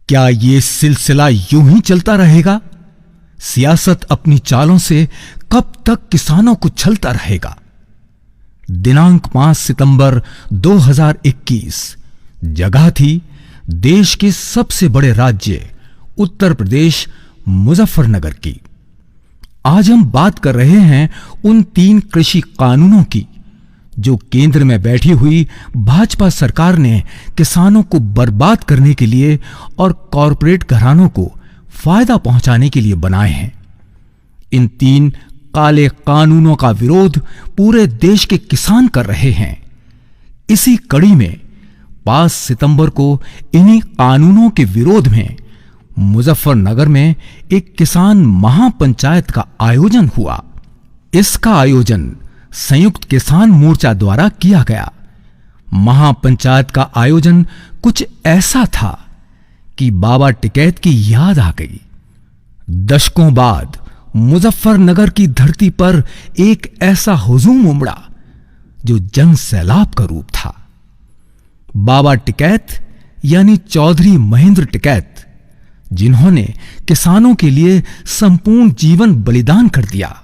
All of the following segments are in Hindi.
क्या ये सिलसिला यूं ही चलता रहेगा? सियासत अपनी चालों से कब तक किसानों को छलता रहेगा? दिनांक 5 सितंबर 2021। जगह थी देश के सबसे बड़े राज्य उत्तर प्रदेश मुजफ्फरनगर की। आज हम बात कर रहे हैं उन 3 कृषि कानूनों की जो केंद्र में बैठी हुई भाजपा सरकार ने किसानों को बर्बाद करने के लिए और कॉरपोरेट घरानों को फायदा पहुंचाने के लिए बनाए हैं। इन 3 काले कानूनों का विरोध पूरे देश के किसान कर रहे हैं। इसी कड़ी में 5 सितंबर को इन्हीं कानूनों के विरोध में मुजफ्फरनगर में एक किसान महापंचायत का आयोजन हुआ। इसका आयोजन संयुक्त किसान मोर्चा द्वारा किया गया। महापंचायत का आयोजन कुछ ऐसा था कि बाबा टिकैत की याद आ गई। दशकों बाद मुजफ्फरनगर की धरती पर एक ऐसा हुजूम उमड़ा जो जन सैलाब का रूप था। बाबा टिकैत यानी चौधरी महेंद्र टिकैत, जिन्होंने किसानों के लिए संपूर्ण जीवन बलिदान कर दिया।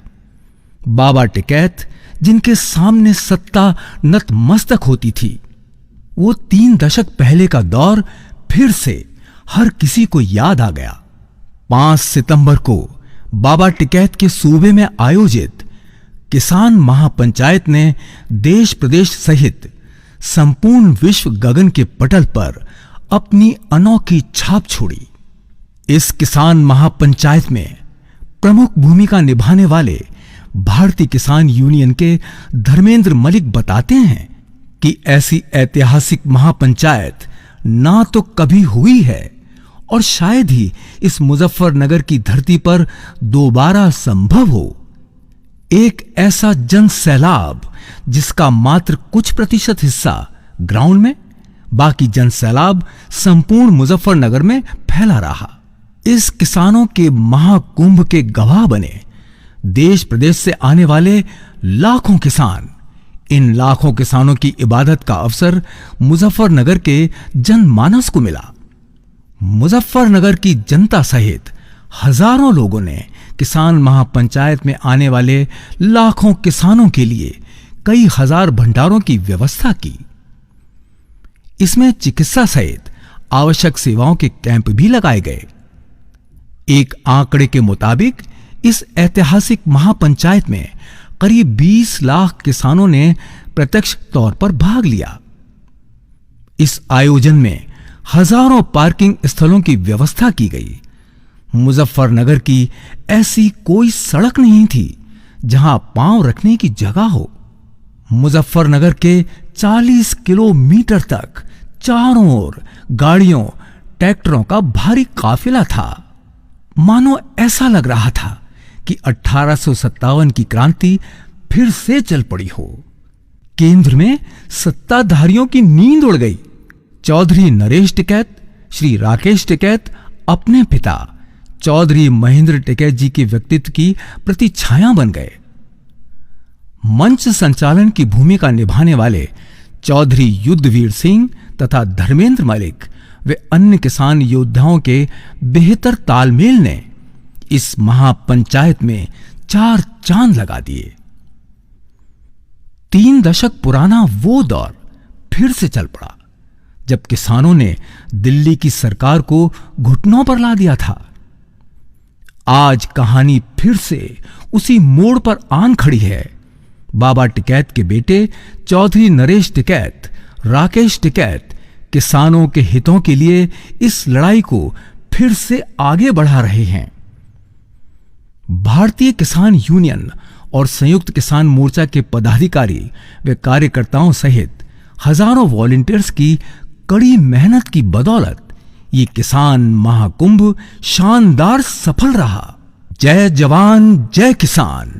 बाबा टिकैत जिनके सामने सत्ता नतमस्तक होती थी। वो 3 दशक पहले का दौर फिर से हर किसी को याद आ गया। 5 सितंबर को बाबा टिकैत के सूबे में आयोजित किसान महापंचायत ने देश प्रदेश सहित संपूर्ण विश्व गगन के पटल पर अपनी अनोखी छाप छोड़ी। इस किसान महापंचायत में प्रमुख भूमिका निभाने वाले भारतीय किसान यूनियन के धर्मेंद्र मलिक बताते हैं कि ऐसी ऐतिहासिक महापंचायत ना तो कभी हुई है और शायद ही इस मुजफ्फरनगर की धरती पर दोबारा संभव हो। एक ऐसा जन सैलाब जिसका मात्र कुछ प्रतिशत हिस्सा ग्राउंड में, बाकी जन सैलाब संपूर्ण मुजफ्फरनगर में फैला रहा। इस किसानों के महाकुंभ के गवाह बने देश प्रदेश से आने वाले लाखों किसान। इन लाखों किसानों की इबादत का अवसर मुजफ्फरनगर के जनमानस को मिला। मुजफ्फरनगर की जनता सहित हजारों लोगों ने किसान महापंचायत में आने वाले लाखों किसानों के लिए कई हजार भंडारों की व्यवस्था की। इसमें चिकित्सा सहित आवश्यक सेवाओं के कैंप भी लगाए गए। एक आंकड़े के मुताबिक इस ऐतिहासिक महापंचायत में करीब 20 लाख किसानों ने प्रत्यक्ष तौर पर भाग लिया। इस आयोजन में हजारों पार्किंग स्थलों की व्यवस्था की गई। मुजफ्फरनगर की ऐसी कोई सड़क नहीं थी जहां पांव रखने की जगह हो। मुजफ्फरनगर के 40 किलोमीटर तक चारों ओर गाड़ियों, ट्रैक्टरों का भारी काफिला था। मानो ऐसा लग रहा था कि 1857 की क्रांति फिर से चल पड़ी हो। केंद्र में सत्ताधारियों की नींद उड़ गई। चौधरी नरेश टिकैत, श्री राकेश टिकैत अपने पिता चौधरी महेंद्र टिकैत जी के व्यक्तित्व की प्रतिछाया बन गए। मंच संचालन की भूमिका निभाने वाले चौधरी युद्धवीर सिंह तथा धर्मेंद्र मलिक वे अन्य किसान योद्धाओं के बेहतर तालमेल ने इस महापंचायत में 4 चांद लगा दिए। 3 दशक पुराना वो दौर फिर से चल पड़ा जब किसानों ने दिल्ली की सरकार को घुटनों पर ला दिया था। आज कहानी फिर से उसी मोड़ पर आन खड़ी है। बाबा टिकैत के बेटे चौधरी नरेश टिकैत, राकेश टिकैत किसानों के हितों के लिए इस लड़ाई को फिर से आगे बढ़ा रहे हैं। भारतीय किसान यूनियन और संयुक्त किसान मोर्चा के पदाधिकारी व कार्यकर्ताओं सहित हजारों वॉलंटियर्स की कड़ी मेहनत की बदौलत ये किसान महाकुंभ शानदार सफल रहा। जय जवान जय किसान।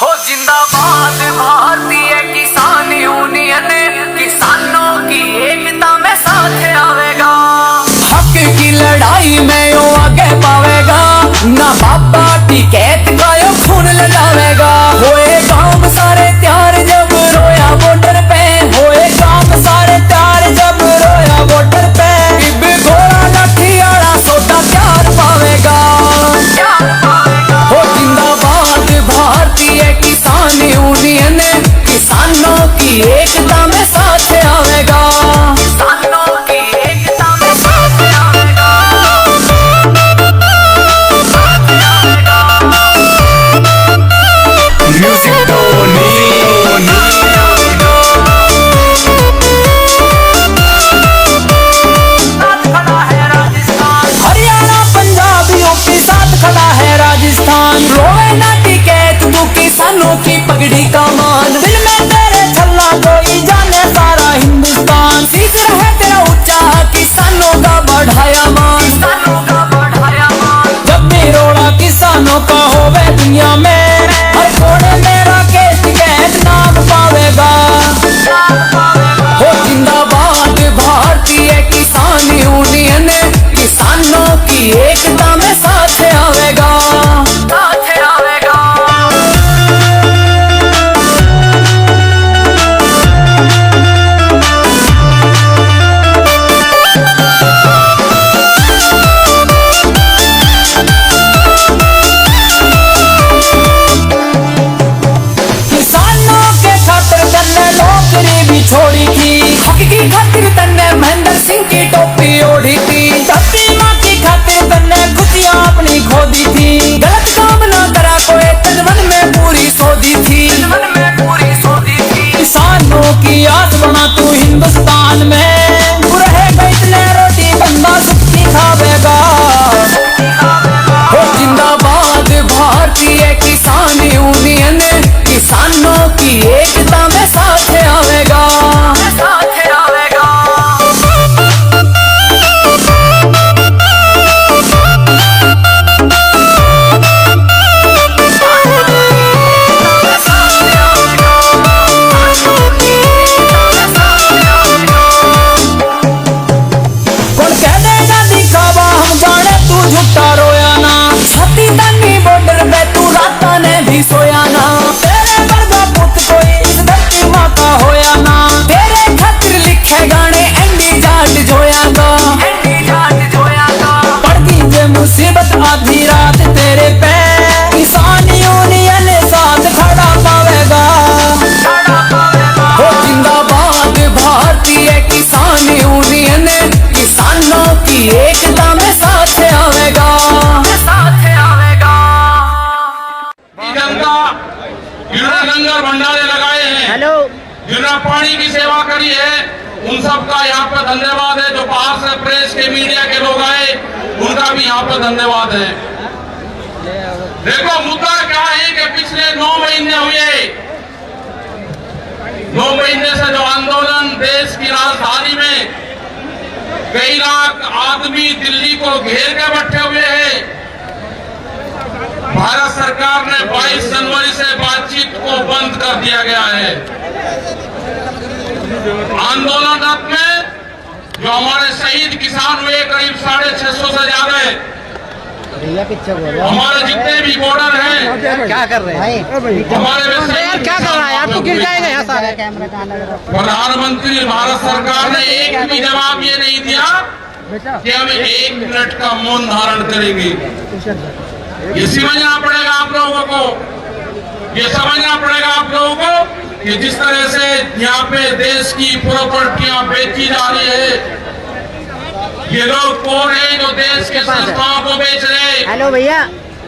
हो जिंदाबाद भारतीय किसान यूनियन, किसानों की एकता में साथ आवेगा। हक की लड़ाई में यो आगे पावेगा, ना बाबा टिकैत का यो खून लड़ावेगा। होए गांव सारे त्यार जब रोया बॉर्डर पे, होए गांव सारे त्यार जब रोया बॉर्डर पे। इब घोड़ा लाठी आड़ा सोटा त्यार पावेगा। हो जिंदाबाद भारतीय किसान यूनियन, किसानों की एकता में साथ आवेगा। किसानों की एकता में साथ आवेगा, साथ आवेगा। म्यूजिक हरियाणा पंजाब यूपी साथ खड़ा है राजस्थान। रोवे ना टिकैत तू किसानों की पगड़ी का मान। दिल में तेरे छल्ला कोई जाने सारा हिंदुस्तान। शीश रहे तेरा ऊंचा, किसानों का बढ़ाया मान। किसानों का बढ़ाया मान। जब भी रोड़ा किसानों का होवे दुनिया में, हर कोने में राकेश टिकैत नाम पावेगा। हो जिंदाबाद भारतीय किसान यूनियन, किसानों की एकता में साथ आवेगा, साथ आवेगा। किसानों के खातिर तन्ने नौकरी भी छोड़ी थी, हक की खातिर तन्ने महेंद्र सिंह की टोपी ओढ़ी थी। धरती माँ की खातिर तन्ने खुशियाँ अपनी खो दी थी। गलत काम ना करा कोई, तन मन में पूरी सोधी थी, तन मन में पूरी सोधी थी। किसानों की आस बना तू हिंदुस्तान में, तू रहेगा इतने रोटी बंदा सुखी खावेगा। हो जिंदाबाद भारतीय किसान यूनियन, किसानों की एकता में साथ आवेगा, साथ आवेगा। कौन कह देगा दिखावा, हम जाने तू झूठा रोया ना। छाती तानी बॉर्डर पे तू राता ने भी सोया ना। तेरे वर्गा पुत कोई इस धरती माँ का होया ना। तेरे खातिर लिखे गाने एंडी जाट जोयागा, एंडी जाट जोयागा। पड़ गई जे मुसीबत आधी रात तेरे पे, किसान यूनियन साथ खड़ा पावेगा, खड़ा पावेगा। हो जिंदाबाद भारतीय किसान यूनियन, किसानों की एकता में साथ आवेगा, साथ आवेगा। जनता जिन्होंने लंगर भंडारे लगाए हैं, हेलो, जिन्होंने पानी की सेवा करी है, उन सबका यहाँ पर धन्यवाद है। जो बाहर से प्रेस के मीडिया के लोग आए, उनका भी यहाँ पर धन्यवाद है। देखो मुद्दा क्या है कि पिछले 9 महीने हुए, 9 महीने से जो आंदोलन देश की राजधानी में कई लाख आदमी दिल्ली को घेर के बैठे हुए हैं। भारत सरकार ने 22 जनवरी से बातचीत को बंद कर दिया गया है। आंदोलनरत में जो हमारे शहीद किसान हुए करीब 650 से ज्यादा, हमारे जितने भी बॉर्डर हैं, क्या कर रहे हैं हमारे में यार, क्या कर रहा है यार, तू गिर जाएगा यहाँ सारे। प्रधानमंत्री भारत सरकार ने एक भी जवाब ये नहीं दिया कि हम 1 मिनट का मौन धारण करेंगे। ये समझना पड़ेगा आप लोगों को, ये समझना पड़ेगा आप लोगों को कि जिस तरह से यहाँ पे देश की प्रॉपर्टियां बेची जा रही है, ये लोग कौन है जो देश के संस्थाओं को बेच रहे हैं? हेलो भैया,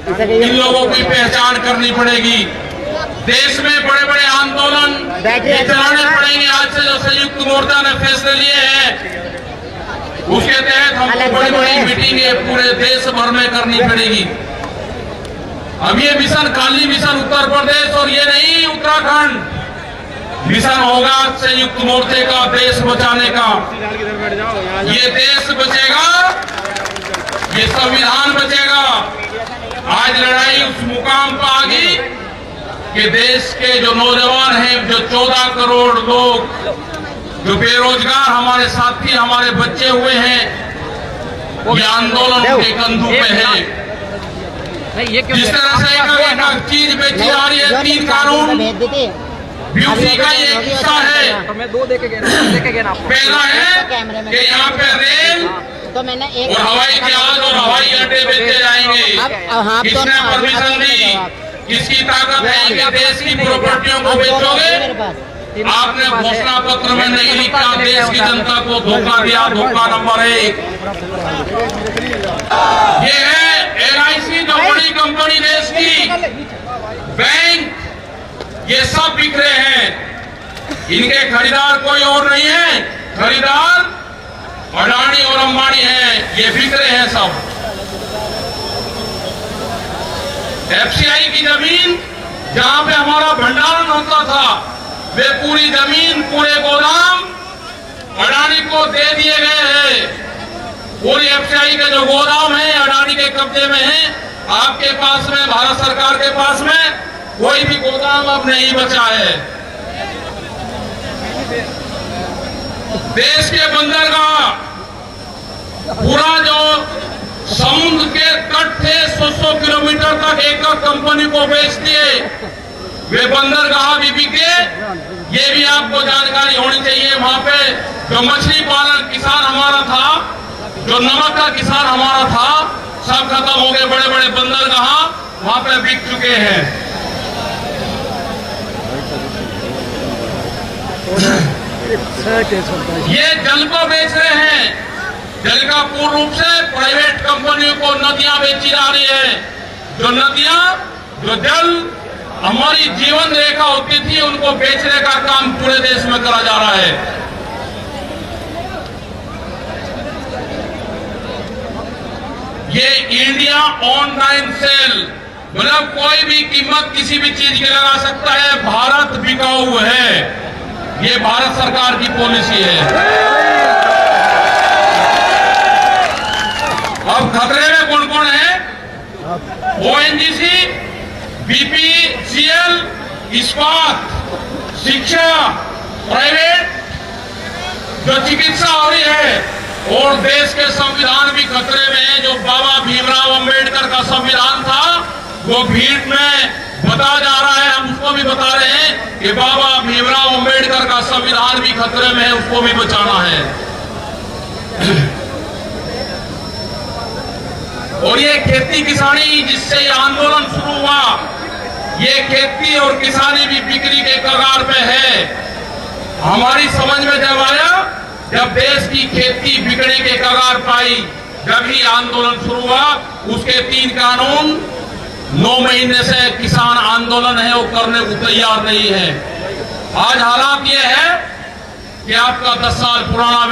इन लोगों की पहचान करनी पड़ेगी। देश में बड़े बड़े आंदोलन चलाने पड़ेंगे। आज से जो संयुक्त मोर्चा ने फैसले लिए हैं, उसके तहत हमको बड़ी बड़ी मीटिंगें पूरे देश भर में करनी पड़ेगी। अब ये मिशन खाली मिशन उत्तर प्रदेश और ये नहीं उत्तराखंड, मिशन होगा संयुक्त मोर्चे का देश बचाने का। ये देश बचेगा, ये संविधान बचेगा। आज लड़ाई उस मुकाम पर आ गई कि देश के जो नौजवान हैं, जो 14 करोड़ लोग जो बेरोजगार हमारे साथी हमारे बच्चे हुए हैं, ये आंदोलन के कंधों पे है। जिस तरह से एक चीज बेची जा रही है, 3 कानून भी उसी का ये हिस्सा है। तो मैं 2 देके गया आपको। पहला है कि यहाँ पे रेल तो मैंने और हवाई जहाज और हवाई अड्डे बेचे जाएंगे। किसने परमिशन दी? किसकी ताकत है कि देश की प्रॉपर्टियों को बेचोगे? आपने घोषणा पत्र में नहीं लिखा, देश की जनता को धोखा दिया। धोखा नंबर 1 ये है LIC, जो बड़ी कंपनी देश की, बैंक, ये सब बिक रहे हैं। इनके खरीदार कोई और नहीं है, खरीदार अडानी और अंबानी है। ये बिक रहे हैं सब। FCI की जमीन जहां पे हमारा भंडारण होता था, वे पूरी जमीन, पूरे गोदाम अडानी को दे दिए गए हैं। पूरी FCI के जो गोदाम है अडानी के कब्जे में है। आपके पास में, भारत सरकार के पास में कोई भी गोदाम अब नहीं बचा है। देश के बंदरगाह, पूरा जो समुद्र के तट थे 100 किलोमीटर तक एक कंपनी को बेच दिए। वे बंदरगाह भी बिके। ये भी आपको जानकारी होनी चाहिए। वहां पे जो मछली पालन किसान हमारा था, जो नमक का किसान हमारा था, सब खत्म हो गए। बड़े बड़े बंदरगाह वहां पे बिक चुके हैं। ये जल को बेच रहे हैं। जल का पूर्ण रूप से प्राइवेट कंपनियों को नदियां बेची जा रही है। जो नदियां, जो जल हमारी जीवन रेखा होती थी, उनको बेचने का काम पूरे देश में करा जा रहा है। ये इंडिया ऑनलाइन सेल, मतलब कोई भी कीमत किसी भी चीज की लगा सकता है। भारत बिकाऊ है, ये भारत सरकार की पॉलिसी है। अब खतरे में कौन कौन है? ONGC, BPCL, इस्पात, शिक्षा, प्राइवेट, जो चिकित्सा हो रही है, और देश के संविधान भी खतरे में है। जो बाबा भीमराव अंबेडकर का संविधान था, वो भीड़ में बताया जा रहा है। हम उसको भी बता रहे हैं कि बाबा भीमराव अंबेडकर का संविधान भी खतरे में है, उसको भी बचाना है। और ये खेती किसानी जिससे ये आंदोलन शुरू हुआ, ये खेती और किसानी भी बिक्री के कगार पे है। हमारी समझ में जब आया, जब देश की खेती बिकने के कगार पाई, जब ही आंदोलन शुरू हुआ। उसके 3 कानून 9 महीने से किसान आंदोलन है, वो करने को तैयार नहीं है। आज हालात ये है कि आपका 10 साल पुराना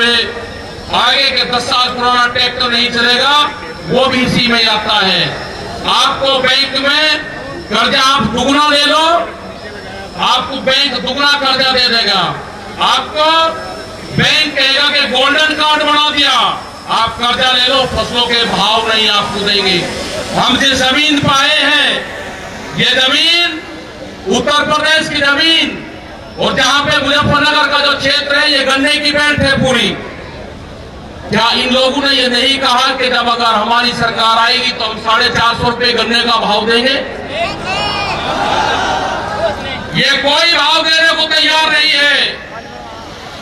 आगे के 10 साल पुराना ट्रैक्टर नहीं चलेगा, वो भी इसी में आता है। आपको बैंक में कर्जा आप दुगना ले लो, आपको बैंक दुगना कर्जा दे देगा। आपको बैंक कहेगा कि गोल्डन कार्ड बना दिया, आप कर्जा ले लो, फसलों के भाव नहीं आपको देंगे। हम जो जमीन पाए हैं, ये जमीन उत्तर प्रदेश की जमीन, और जहां पे मुजफ्फरनगर का जो क्षेत्र है, ये गन्ने की बेल्ट है पूरी। क्या इन लोगों ने ये नहीं कहा कि जब अगर हमारी सरकार आएगी तो हम 450 रुपये गन्ने का भाव देंगे? ये कोई भाव देने को तैयार नहीं है।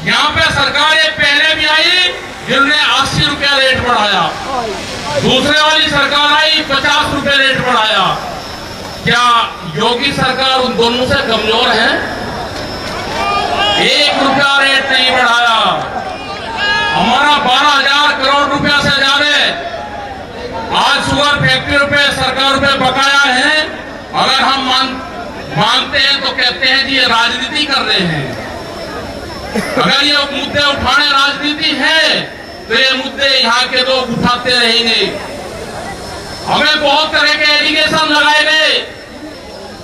यहाँ पे सरकारें पहले भी आई, जिनने 80 रुपया रेट बढ़ाया, दूसरे वाली सरकार आई 50 रुपये रेट बढ़ाया। क्या योगी सरकार उन दोनों से कमजोर है? 1 रुपया रेट नहीं बढ़ाया। हमारा 12,000 करोड़ रुपया से ज्यादा आज शुगर फैक्ट्री पे सरकार पे बकाया है। अगर हम मांगते हैं तो कहते हैं जी ये राजनीति कर रहे हैं। अगर ये मुद्दे उठाने राजनीति है तो ये मुद्दे यहाँ के लोग उठाते रहेंगे। हमें बहुत तरह के एलिगेशन लगाए गए।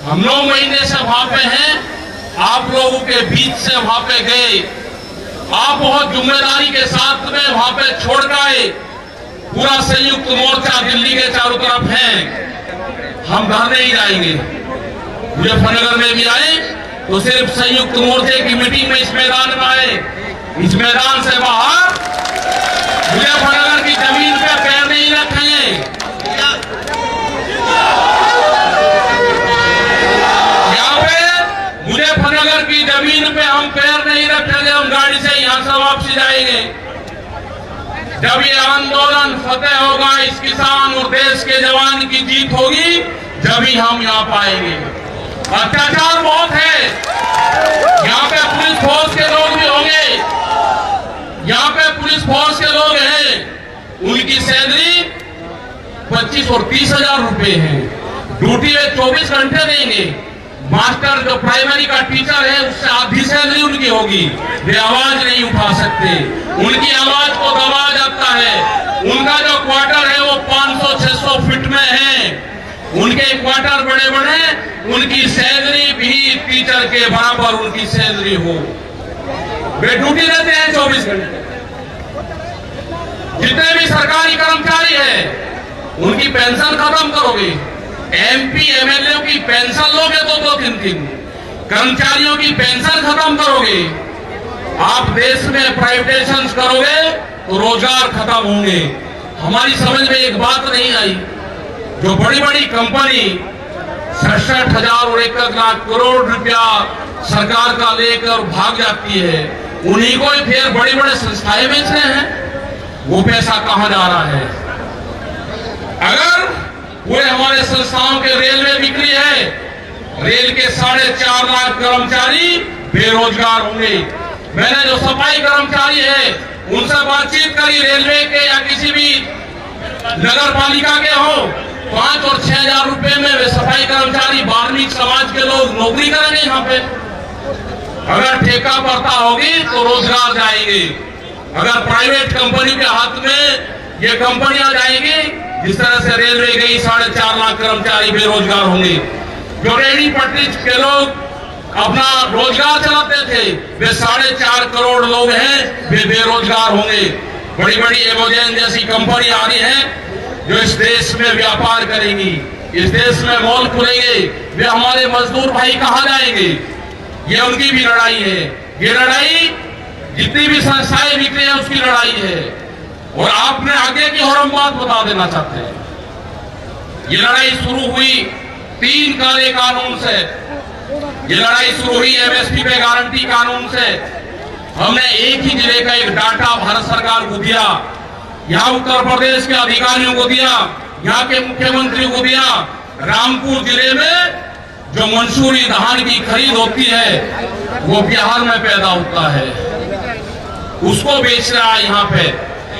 हम 9 महीने से वहां पे हैं, आप लोगों के बीच से वहां पे गए, आप बहुत जिम्मेदारी के साथ में वहां पे छोड़ गए। पूरा संयुक्त मोर्चा दिल्ली के चारों तरफ है। हम घर नहीं जाएंगे। मुजफ्फरनगर में भी आए तो सिर्फ संयुक्त मोर्चे की मीटिंग में इस मैदान में आए। इस मैदान से बाहर मुजफ्फरनगर की जमीन पे पैर नहीं रखेंगे। यहाँ पे मुजफ्फरनगर की जमीन पे हम पैर नहीं रखेंगे। हम गाड़ी से यहाँ से वापसी जाएंगे। जब ये आंदोलन फतेह होगा, इस किसान और देश के जवान की जीत होगी, जब ही हम यहाँ पाएंगे। अत्याचार बहुत है। यहाँ पे पुलिस फोर्स के लोग भी होंगे। यहाँ पे पुलिस फोर्स के लोग हैं, उनकी सैलरी 25 और 30 हजार रुपए है। ड्यूटी में 24 घंटे देंगे। मास्टर जो प्राइमरी का टीचर है उससे आधी सैलरी उनकी होगी। वे आवाज नहीं उठा सकते, उनकी आवाज को दबाया जाता है। उनका जो क्वार्टर है वो 500-600 फीट में है। उनके क्वार्टर बड़े बड़े, उनकी सैलरी भी टीचर के बराबर उनकी सैलरी हो। वे ड्यूटी देते हैं 24 घंटे। जितने भी सरकारी कर्मचारी हैं उनकी पेंशन खत्म करोगे। एमपी एमएलए की पेंशन लोगे तो 2-3 कर्मचारियों की पेंशन खत्म करोगे। आप देश में प्राइवेटाइजेशन करोगे तो रोजगार खत्म होंगे। हमारी समझ में एक बात नहीं आई, जो बड़ी बड़ी कंपनी 67,000 और 1 लाख करोड़ रुपया सरकार का लेकर भाग जाती है, उन्हीं को ही फिर बड़ी बड़ी संस्थाएं बेच रहे हैं। वो पैसा कहां जा रहा है? अगर पूरे हमारे संस्थाओं के रेलवे बिक्री है, रेल के 4.5 लाख कर्मचारी बेरोजगार होंगे। मैंने जो सफाई कर्मचारी है उनसे बातचीत करी, रेलवे के या किसी भी नगर पालिका के हो, 5 और 6 हजार रुपए में वे सफाई कर्मचारी वाल्मीकि समाज के लोग नौकरी करेंगे। यहाँ पे अगर ठेका पड़ता होगी तो रोजगार जाएंगे। अगर प्राइवेट कंपनी के हाथ में ये कंपनियां जाएंगी, जिस तरह से रेलवे गई, 4.5 लाख कर्मचारी बेरोजगार होंगे। जो रेहड़ी पटरी के लोग अपना रोजगार चलाते थे, वे 4.5 करोड़ लोग हैं, वे बेरोजगार होंगे। बड़ी बड़ी एमोजेन जैसी कंपनी आ रही है जो इस देश में व्यापार करेंगी, इस देश में मॉल खुलेंगे। वे हमारे मजदूर भाई कहां जाएंगे? ये उनकी भी लड़ाई है। ये लड़ाई जितनी भी संस्थाएं बिक रही है उसकी लड़ाई है। और आपने आगे की और हम बात बता देना चाहते हैं। ये लड़ाई शुरू हुई 3 काले कानून से। ये लड़ाई शुरू हुई एमएसपी पे गारंटी कानून से। हमने एक ही जिले का एक डाटा भारत सरकार को दिया, यहाँ उत्तर प्रदेश के अधिकारियों को दिया, यहाँ के मुख्यमंत्री को दिया। रामपुर जिले में जो मंसूरी धान की खरीद होती है वो बिहार में पैदा होता है, उसको बेच रहा है यहाँ पे।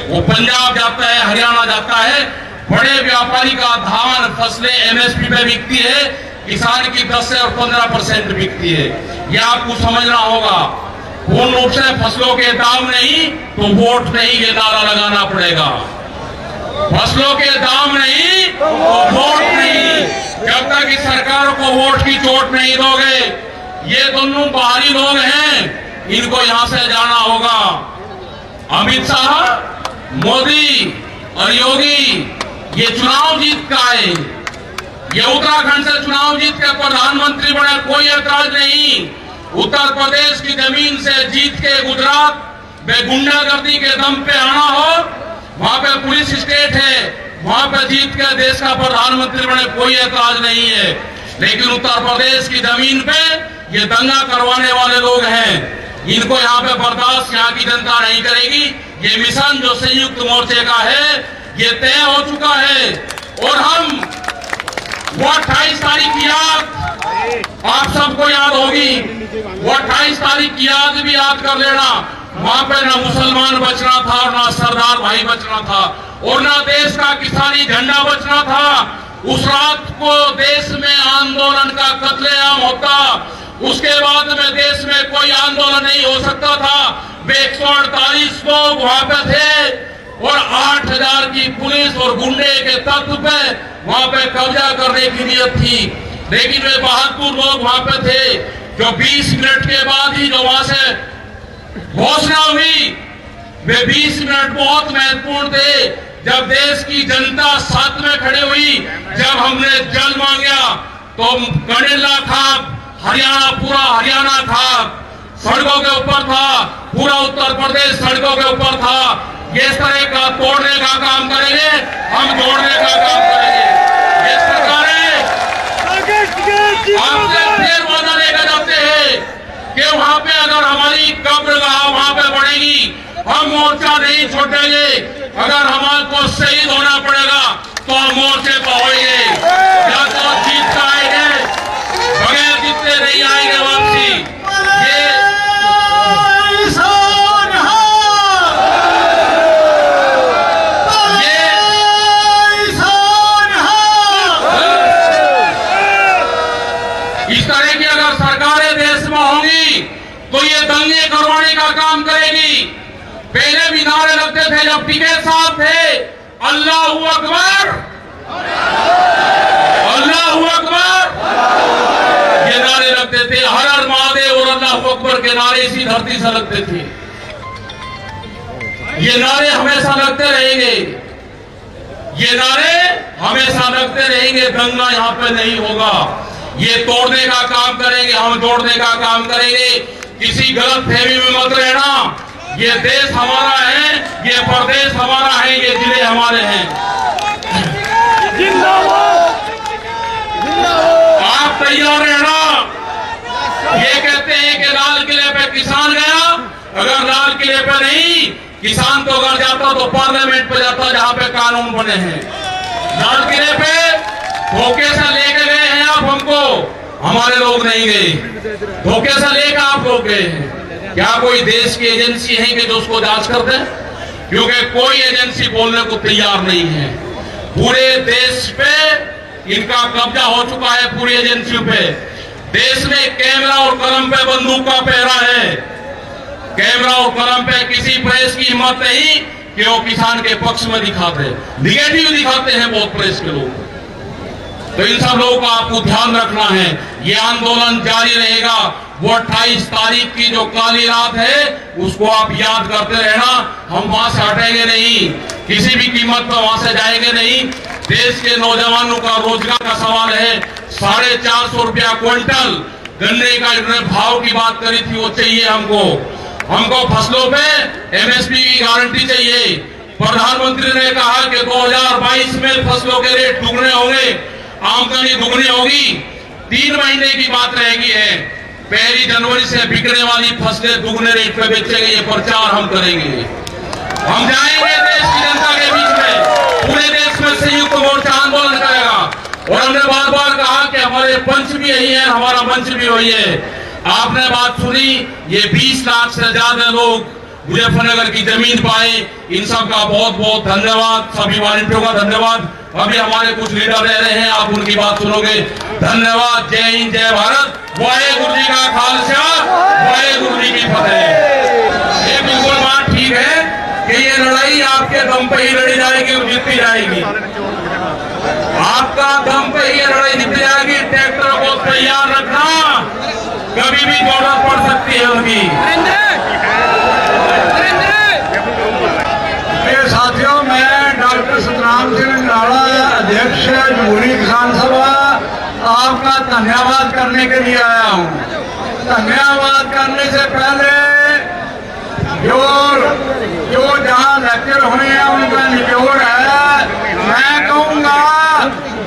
वो पंजाब जाता है, हरियाणा जाता है। बड़े व्यापारी का धान फसलें एमएसपी पे बिकती है, किसान की 10 से और 15% बिकती है। यह आपको समझना होगा। पूर्ण रूप से फसलों के दाम नहीं तो वोट नहीं, ये नारा लगाना पड़ेगा। फसलों के दाम नहीं तो वोट नहीं। जब तक इस सरकार को वोट की चोट नहीं दोगे, ये दोनों बाहरी लोग हैं, इनको यहां से जाना होगा। अमित शाह, मोदी और योगी ये चुनाव जीत का है। ये उत्तराखंड से चुनाव जीत के प्रधानमंत्री बने, कोई ऐतराज नहीं। उत्तर प्रदेश की जमीन से जीत के गुजरात में गुंडागर्दी के दम पे आना हो, वहां पे पुलिस स्टेट है, वहां पे जीत के देश का प्रधानमंत्री बने, कोई ऐतराज नहीं है। लेकिन उत्तर प्रदेश की जमीन पे ये दंगा करवाने वाले लोग हैं, इनको यहाँ पे बर्दाश्त यहाँ की जनता नहीं करेगी। ये मिशन जो संयुक्त मोर्चे का है ये तय हो चुका है और हम वो 28 तारीख की याद आप सबको याद होगी। वो 28 तारीख की याद भी याद कर लेना। वहां पे ना मुसलमान बचना था और ना सरदार भाई बचना था और ना देश का किसानी झंडा बचना था। उस रात को देश में आंदोलन का कत्लेआम होता, उसके बाद में देश में कोई आंदोलन नहीं हो सकता था। वे 148 लोग वहां पे थे और 8000 की पुलिस और गुंडे के तत्व पे वहां पे कब्जा करने की नियत थी। लेकिन वे बहादुर लोग वहां पे थे जो 20 मिनट के बाद ही जो वहां से घोषणा हुई, वे 20 मिनट बहुत महत्वपूर्ण थे। जब देश की जनता साथ में खड़ी हुई, जब हमने जल मांगा तो कनेला था, हरियाणा पूरा हरियाणा था, सड़कों के ऊपर था, पूरा उत्तर प्रदेश सड़कों के ऊपर था। ये तरह का तोड़ने का काम करेंगे, हम जोड़ने का काम करेंगे। ये सरकारें आपसे फिर वादा लेकर जाते हैं कि वहां पे अगर हमारी कब्रगाह वहां पे बढ़ेगी, हम मोर्चा नहीं छोड़ेंगे। अगर हमारे को शहीद होना पड़ेगा तो हम मोर्चे पर होंगे, या तो जीत का आएंगे, बगैर जीतते नहीं आएंगे वापसी। ये इस तरह की अगर सरकारें देश में होंगी तो ये दंगे करवाने का काम करेगी। पहले भी नारे लगते थे जब पीके साहब थे, अल्लाहू अकबर, अल्लाहू अकबर, ये नारे लगते थे। हर हर महादेव और अल्लाहू अकबर के नारे इसी धरती से लगते थे। ये नारे हमेशा लगते रहेंगे, ये नारे हमेशा लगते रहेंगे। दंगा यहाँ पे नहीं होगा। ये तोड़ने का काम करेंगे, हम जोड़ने का काम करेंगे। किसी गलत फहमी में मत रहना। ये देश हमारा है, ये प्रदेश हमारा है, ये जिले हमारे हैं। आप तैयार रहना। ये कहते हैं कि लाल किले पे किसान गया, अगर लाल किले पे नहीं, किसान तो अगर जाता तो पार्लियामेंट पे जाता जहां पे कानून बने हैं। लाल किले पे धोखे से लेके गए हैं आप हमको, हमारे लोग नहीं गए। धोखे से लेकर आप लोग गए हैं। क्या कोई देश की एजेंसी है कि जो उसको जांच कर दे? क्योंकि कोई एजेंसी बोलने को तैयार नहीं है। पूरे देश पे इनका कब्जा हो चुका है, पूरी एजेंसियों पे। देश में कैमरा और कलम पे बंदूक का पहरा है। कैमरा और कलम पे किसी प्रेस की हिम्मत नहीं कि वो किसान के पक्ष में दिखाते, निगेटिव दिखाते हैं बहुत प्रेस के लोग। तो इन सब लोगों का आपको ध्यान रखना है। ये आंदोलन जारी रहेगा। वो 28 तारीख की जो काली रात है उसको आप याद करते रहना। हम वहां से हटेंगे नहीं, किसी भी कीमत पर वहां से जाएंगे नहीं। देश के नौजवानों का रोजगार का सवाल है। 450 रुपया क्विंटल गन्ने का इन्होंने भाव की बात करी थी, वो चाहिए हमको। हमको फसलों पे एमएसपी की गारंटी चाहिए। प्रधानमंत्री ने कहा कि 2022 में फसलों के रेट दुगने होंगे, आमदनी दुगनी होगी। 3 महीने की बात रहेगी है। 1 जनवरी से बिकने वाली फसलें दुगने रेट पे बेचेंगे। ये प्रचार हम करेंगे। हम जाएंगे देश की जनता के बीच में, पूरे देश में संयुक्त मोर्चा आंदोलन करेगा। और हमने बार बार कहा कि हमारे पंच भी यही है, हमारा मंच भी वही है। आपने बात सुनी, ये 20 लाख से ज्यादा लोग मुजफ्फरनगर की जमीन पाए। इन सब का बहुत बहुत धन्यवाद। सभी वॉलंटियरों का धन्यवाद। अभी हमारे कुछ लीडर रह रहे हैं, आप उनकी बात सुनोगे। धन्यवाद। जय हिंद, जय भारत। वाहेगुरु जी का खालसा, वाहेगुरु जी की फतेह। ये बिल्कुल बात ठीक है कि ये लड़ाई आपके दम पे ही लड़ी जाएगी और जीती जाएगी। आपका दम पे ये लड़ाई जीती जाएगी। ट्रैक्टर को तैयार रखना, कभी भी जरूरत पड़ सकती है उनकी। साथियों, मैं डॉक्टर सतराम सिंह नाड़ा, अध्यक्ष जमहूरी किसान सभा, आपका धन्यवाद करने के लिए आया हूँ। धन्यवाद करने से पहले जो जहाँ लेक्चर हुए हैं उनका निचोड़ है। मैं कहूँगा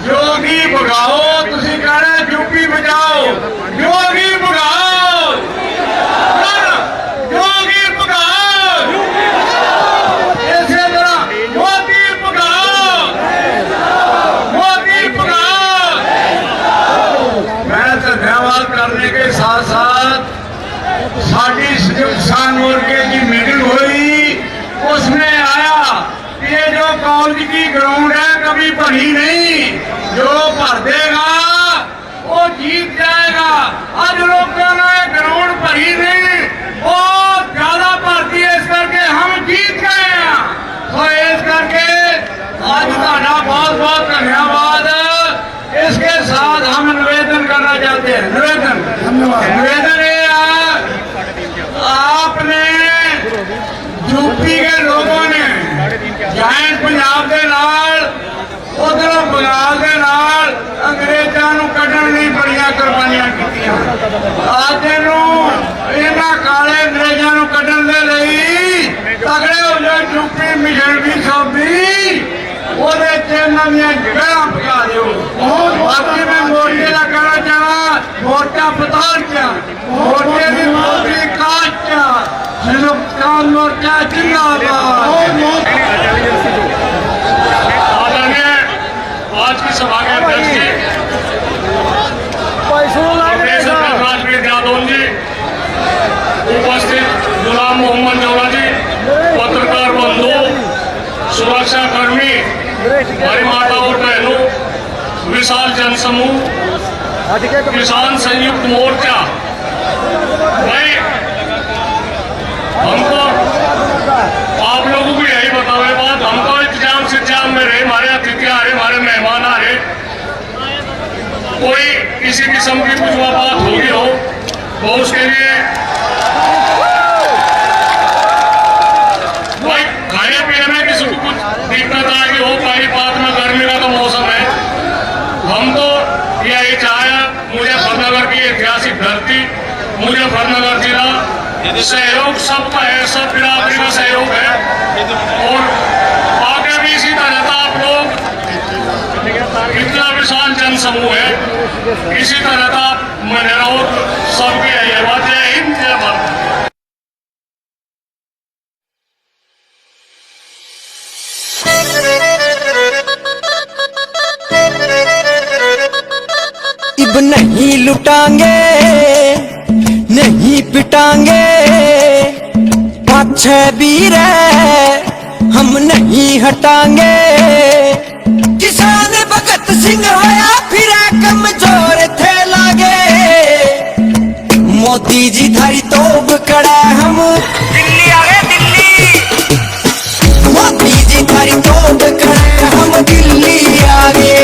योगी भगाओ, तुसी कहना यूपी बचाओ। योगी भगाओ, योगी भगाओ, की ग्राउंड है, कभी भरी नहीं। जो भर देगा वो जीत जाएगा। आज लोगों ने ग्राउंड भरी नहीं, बहुत ज्यादा भरती है, इस करके हम जीत गए हैं। तो इस करके आज ਤੁਹਾਡਾ बहुत बहुत धन्यवाद। इसके साथ हम निवेदन करना चाहते हैं। निवेदन ये है, आपने यूपी के लोगों ने जाइंट पंजाब के नाल उधर बंगाल के नाल अंग्रेजों को कढ़ण नहीं बड़िया कुर्बानियां कीतियां। आज इन्हां काले अंग्रेजों को कढ़ण दे लई तगड़े हो जाए यूपी मिशनरी सौदी ਉਹਦੇ ਚ ਇਹਨਾਂ ਦੀਆਂ ਜਗ੍ਹਾ ਪਕਾ ਦਿਓ। ਬਾਕੀ ਮੈਂ ਮੋਰਚੇ ਦਾ ਕਹਿਣਾ ਚਾਹਾਂ, ਮੋਰਚਾ ਪਤਾਲ ਚ ਮੋਰਚੇ ਦੀ ਮੋਦੀ ਕਾਸ਼ ਚ ਹਿੰਦੁਸਤਾਨ ਮੋਰਚਾ जिंदाबाद। आदरणीय आज की सभा के अध्यक्ष जी प्रदेश अध्यक्ष राजवीर यादव जी, उपस्थित गुलाम मोहम्मद जौला जी, पत्रकार बंधु, सुरक्षा कर्मी, हमारी माता और बहनों, विशाल जनसमूह, किसान संयुक्त मोर्चा, भाई हमको आप लोगों को यही बतावे बात, हमको इंतजाम में रहे, हमारे अतिथि आ रहे, हमारे मेहमान आ रहे, कोई किसी किस्म की कुछ बात होगी हो तो उसके लिए भाई खाने पीने में किसी को कुछ दिक्कत आएगी हो, पहली बात में गर्मी का तो मौसम है। हम तो यही चाहे, मुजफ्फरनगर की ऐतिहासिक धरती, मुजफ्फरनगर जिला, सहयोग सबका है, सब बिरादरी का सहयोग है और आगे भी इसी तरह का आप लोग, इतना विशाल जन समूह है, इसी तरह का मनेरा सबके है। बात जय हिंद, जय भारत। इब नहीं लुटांगे, नहीं पिटांगे, पाछे भी रह हम नहीं हटांगे। किसान भगत सिंह होया फिर कमजोर थे लागे, मोदी जी थारी तोब कड़ा हम दिल्ली आ गए दिल्ली, मोदी जी थारी तोब कड़ा हम दिल्ली आ गए,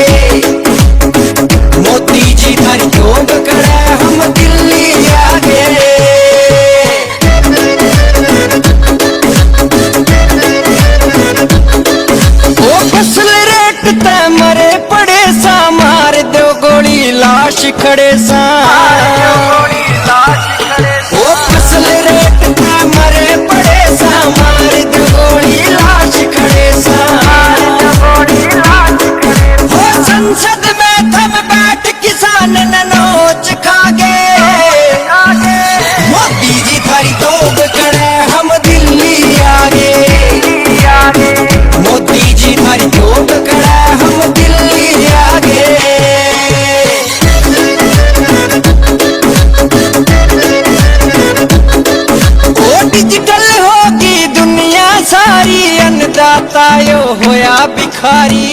मोदी जी थारी तोब कड़ा हम दिल्ली आ गए। ओ फसल रेट ते मरे पड़े सा, मार दो गोली लाश खड़े सा, ओ फसल रेट ते मरे पड़े सा, मार दो गोली लाश खड़े सा, ओ संसद में थम बैठ किसान न नोच खागे, मोदी जी थारी तोब कड़े हम दिल्ली आ गए, मोदी जी थारी तोब कड़े हम दिल्ली आ गए। ओ डिजिटल होगी दुनिया सारी, अन्नदाता यो होया भिखारी,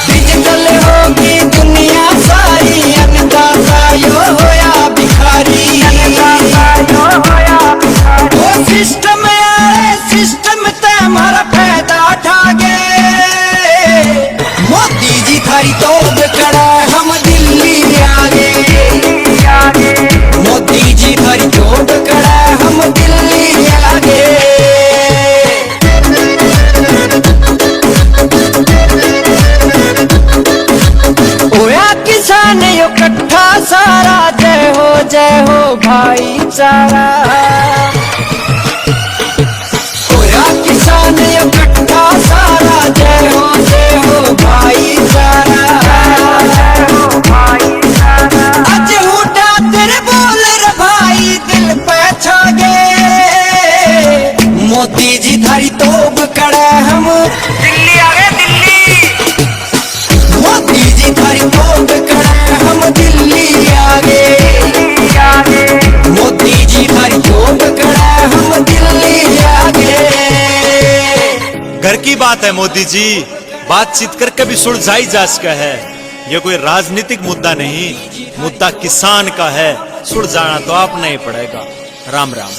डिजिटल होगी दुनिया सारी, अन्नदाता यो होया भिखारी, वो सिस्टम आए सिस्टम ते हमारा फायदा उठागे, मोदी जी थारी तोब कड़ा हम दिल्ली आ गए, मोदी जी थारी तोब कड़ा हम दिल्ली आ गए। होया किसान यो कट्ठा सारा, जय हो भाईचारा, होया किसान यो कट्ठा सारा, जय हो भाईचारा, आज उठा तेरे बोल रे भाई दिल पे छागे, मोदी जी थारी तोब कड़ा हम दिल्ली आ गए दिल्ली, मोदी जी थारी तोब कड़ा हम दिल्ली आ गए, मोदी जी थारी तोब कड़ा हम दिल्ली आ गए। की बात है मोदी जी, बातचीत करके भी सुलझाई जा सका है। ये कोई राजनीतिक मुद्दा नहीं, मुद्दा किसान का है, सुलझाना तो आपने ही पड़ेगा। राम राम।